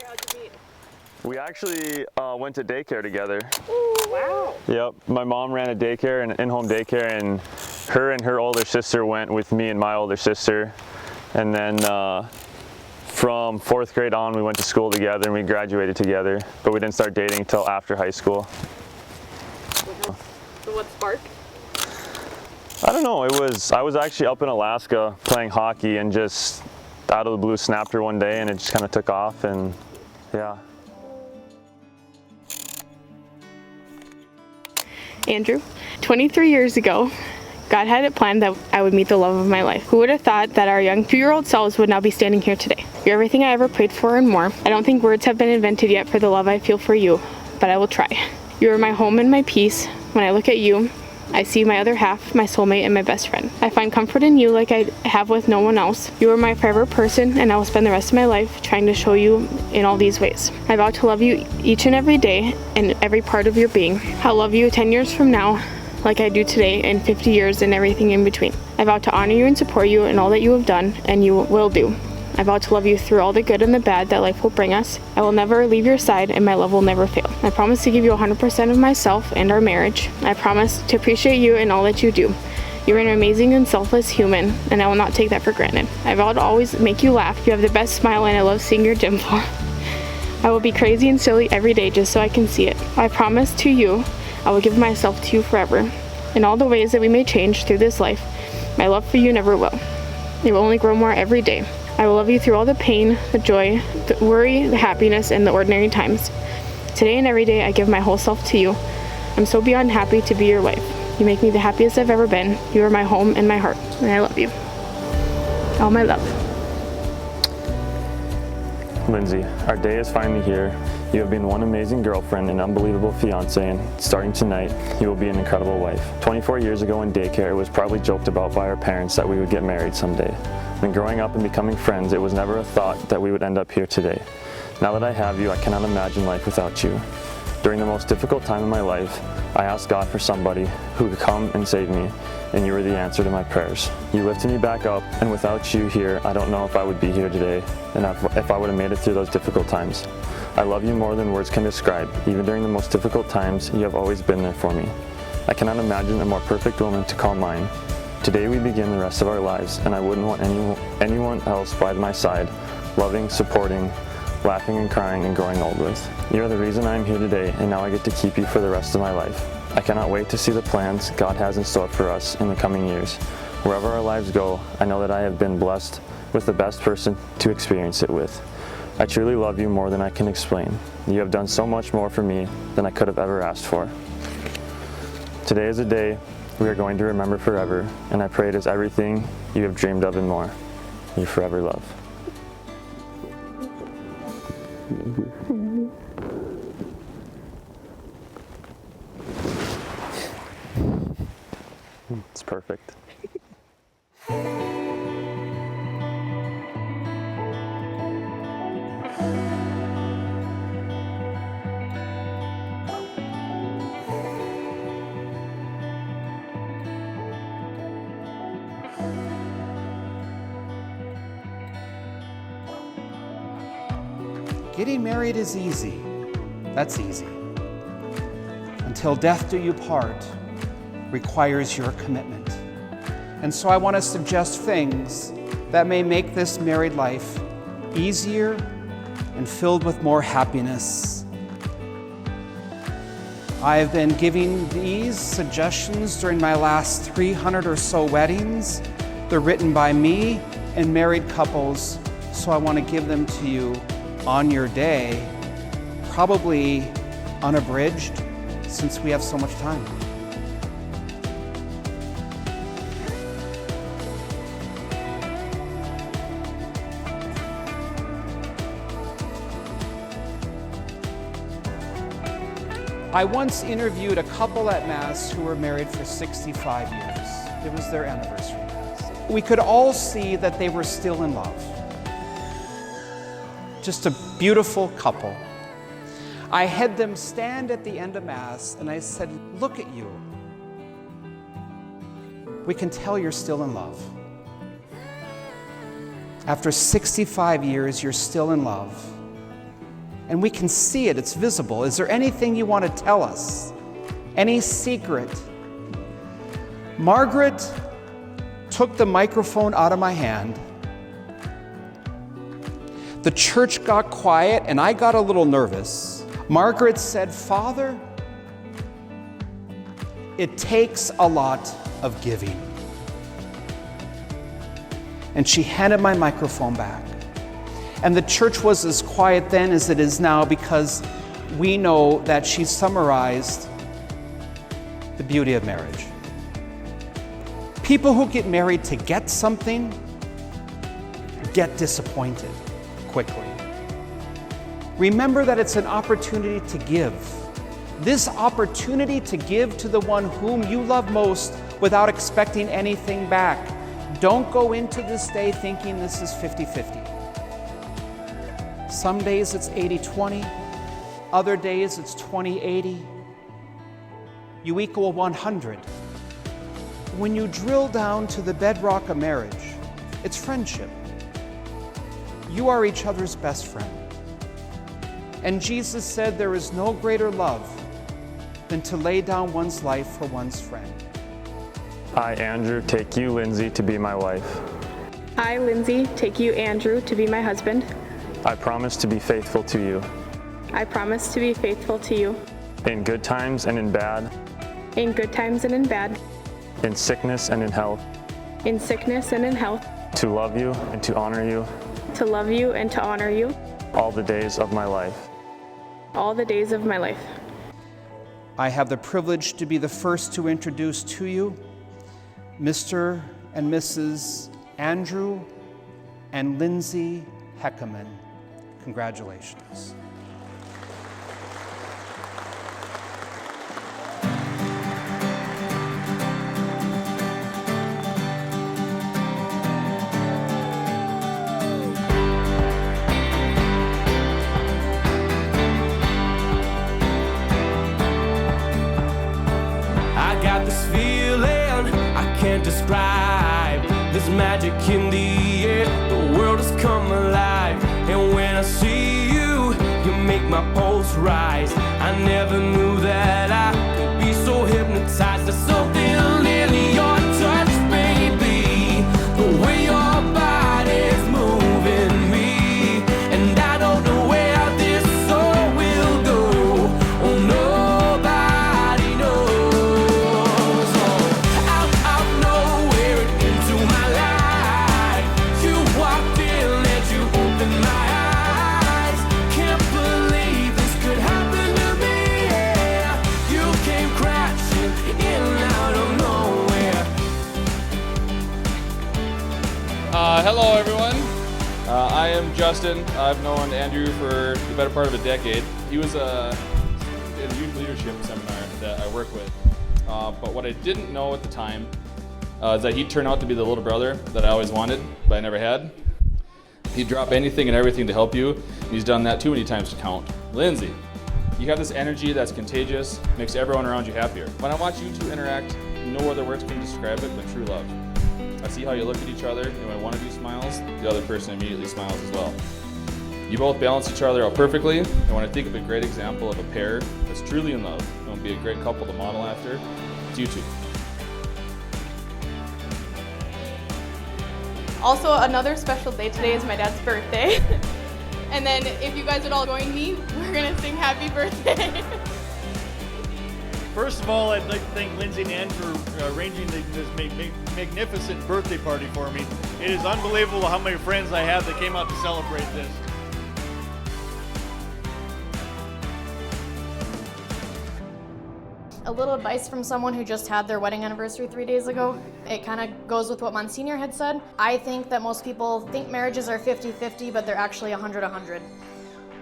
how'd you meet? We actually went to daycare together. Ooh, wow. Yep, my mom ran a daycare, an in-home daycare, and her older sister went with me and my older sister. And then from 4th grade on, we went to school together and we graduated together, but we didn't start dating until after high school. So what sparked? I don't know, I was actually up in Alaska playing hockey and just out of the blue snapped her one day and it just kind of took off, and yeah. Andrew, 23 years ago, God had it planned that I would meet the love of my life. Who would have thought that our young 2-year-old selves would now be standing here today? You're everything I ever prayed for and more. I don't think words have been invented yet for the love I feel for you, but I will try. You are my home and my peace. When I look at you, I see my other half, my soulmate, and my best friend. I find comfort in you like I have with no one else. You are my forever person, and I will spend the rest of my life trying to show you in all these ways. I vow to love you each and every day and every part of your being. I'll love you 10 years from now like I do today, and 50 years and everything in between. I vow to honor you and support you in all that you have done and you will do. I vow to love you through all the good and the bad that life will bring us. I will never leave your side and my love will never fail. I promise to give you 100% of myself and our marriage. I promise to appreciate you in all that you do. You're an amazing and selfless human, and I will not take that for granted. I vow to always make you laugh. You have the best smile and I love seeing your dimple. I will be crazy and silly every day just so I can see it. I promise to you, I will give myself to you forever. In all the ways that we may change through this life, my love for you never will. It will only grow more every day. I will love you through all the pain, the joy, the worry, the happiness, and the ordinary times. Today and every day, I give my whole self to you. I'm so beyond happy to be your wife. You make me the happiest I've ever been. You are my home and my heart, and I love you. All my love. Lindsay, our day is finally here. You have been one amazing girlfriend and unbelievable fiance, and starting tonight, you will be an incredible wife. 24 years ago in daycare, it was probably joked about by our parents that we would get married someday. When growing up and becoming friends, it was never a thought that we would end up here today. Now that I have you, I cannot imagine life without you. During the most difficult time in my life, I asked God for somebody who could come and save me, and you were the answer to my prayers. You lifted me back up, and without you here, I don't know if I would be here today, and if I would have made it through those difficult times. I love you more than words can describe. Even during the most difficult times, you have always been there for me. I cannot imagine a more perfect woman to call mine. Today we begin the rest of our lives, and I wouldn't want anyone else by my side, loving, supporting, laughing and crying and growing old with. You are the reason I am here today, and now I get to keep you for the rest of my life. I cannot wait to see the plans God has in store for us in the coming years. Wherever our lives go, I know that I have been blessed with the best person to experience it with. I truly love you more than I can explain. You have done so much more for me than I could have ever asked for. Today is a day we are going to remember forever, and I pray it is everything you have dreamed of and more. Your forever love. It's perfect. Getting married is easy. That's easy. Until death do you part requires your commitment. And so I want to suggest things that may make this married life easier and filled with more happiness. I have been giving these suggestions during my last 300 or so weddings. They're written by me and married couples, so I want to give them to you on your day, probably unabridged, since we have so much time. I once interviewed a couple at Mass who were married for 65 years. It was their anniversary Mass. We could all see that they were still in love. Just a beautiful couple. I had them stand at the end of Mass and I said, "Look at you. We can tell you're still in love. After 65 years, you're still in love. and we can see it, it's visible. Is there anything you want to tell us? Any secret? Margaret took the microphone out of my hand. The church got quiet and I got a little nervous. Margaret said, "Father, it takes a lot of giving." And she handed my microphone back. And the church was as quiet then as it is now, because we know that she summarized the beauty of marriage. People who get married to get something get disappointed quickly. Remember that it's an opportunity to give. This opportunity to give to the one whom you love most without expecting anything back. Don't go into this day thinking this is 50-50. Some days it's 80-20, other days it's 20-80. You equal 100. When you drill down to the bedrock of marriage, it's friendship. You are each other's best friend. And Jesus said there is no greater love than to lay down one's life for one's friend. I, Andrew, take you, Lindsay, to be my wife. I, Lindsay, take you, Andrew, to be my husband. I promise to be faithful to you. I promise to be faithful to you. In good times and in bad. In good times and in bad. In sickness and in health. In sickness and in health. To love you and to honor you. To love you and to honor you. All the days of my life. All the days of my life. I have the privilege to be the first to introduce to you Mr. and Mrs. Andrew and Lindsay Heckaman. Congratulations. I got this feeling I can't describe. There's magic in the air, the world has come alive. And when I see you, you make my pulse rise. I never knew that I could be so hypnotized. There's something in your touch, baby, the way your body's moving me. And I don't know where this soul will go. Oh, nobody knows. Oh, out of nowhere into my life, you walked in and you opened my eyes. Can't believe this could happen to me. Yeah, you came crashing in out of nowhere. Hello, everyone. I am Justin. I've known Andrew for the better part of a decade. He was in a youth leadership seminar that I work with. But what I didn't know at the time is that he'd turn out to be the little brother that I always wanted, but I never had. He'd drop anything and everything to help you, and he's done that too many times to count. Lindsay, you have this energy that's contagious, makes everyone around you happier. When I watch you two interact, no other words can describe it but true love. I see how you look at each other, and when one of you smiles, the other person immediately smiles as well. You both balance each other out perfectly, and when I think of a great example of a pair that's truly in love and will be a great couple to model after, it's you two. Also, another special day today is my dad's birthday. And then if you guys would all join me, we're gonna sing happy birthday. First of all, I'd like to thank Lindsay and Ann for arranging this magnificent birthday party for me. It is unbelievable how many friends I have that came out to celebrate this. A little advice from someone who just had their wedding anniversary 3 days ago. It kind of goes with what Monsignor had said. I think that most people think marriages are 50-50, but they're actually 100-100.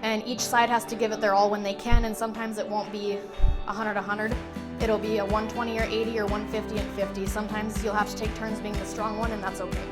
And each side has to give it their all when they can, and sometimes it won't be 100-100. It'll be a 120 or 80 or 150 and 50. Sometimes you'll have to take turns being the strong one, and that's okay.